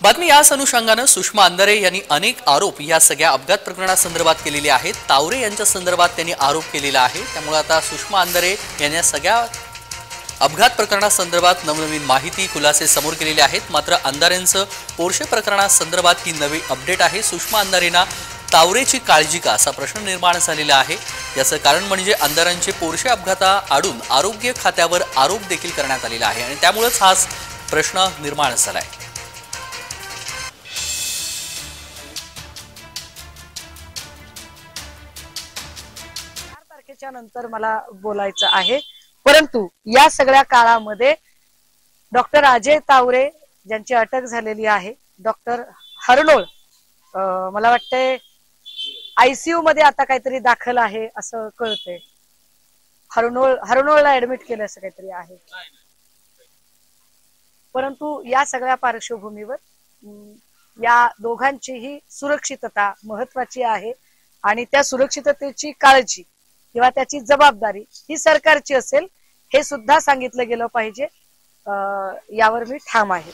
बातमी याच अनुषंगाने सुषमा अंधारे यांनी अनेक आरोप या सगळ्या अपघात प्रकरणासंदर्भात केलेले आहेत। तावरे यांच्या संदर्भात त्यांनी आरोप केलेला आहे। त्यामुळे आता सुषमा अंधारे यांनी सगळ्या अपघात प्रकरणासंदर्भात नवनवीन माहिती खुलासे समोर केलेले आहेत। मात्र अंधारेंचं पोर्शे प्रकरणासंदर्भात ही नवी अपडेट आहे। सुषमा अंधारेंना तावरेची काळजी का असा प्रश्न निर्माण झालेला आहे। याचं कारण म्हणजे अंधारांचे पोर्शे अपघाताआडून आरोग्य खात्यावर आरोप देखील करण्यात आलेला आहे आणि त्यामुळेच हा प्रश्न निर्माण झाला आहे। नंतर मला बोलायचं आहे, परंतु या सगळ्या काळामध्ये डॉक्टर अजय तावरे ज्यांची अटक झालेली आहे, डॉक्टर हरनोळ मला वाटतंय आयसीयू मध्ये आता काहीतरी दाखल आहे असं कळतंय। हरनोळला ऍडमिट केलं असं काहीतरी आहे। परंतु या सगळ्या पार्श्वभूमीवर या दोघांचीही सुरक्षितता महत्वाची आहे आणि त्या सुरक्षिततेची काळजी किंवा त्याची जबाबदारी ही सरकारची असेल हे सुद्धा सांगितलं गेलं पाहिजे। यावर मी ठाम आहे।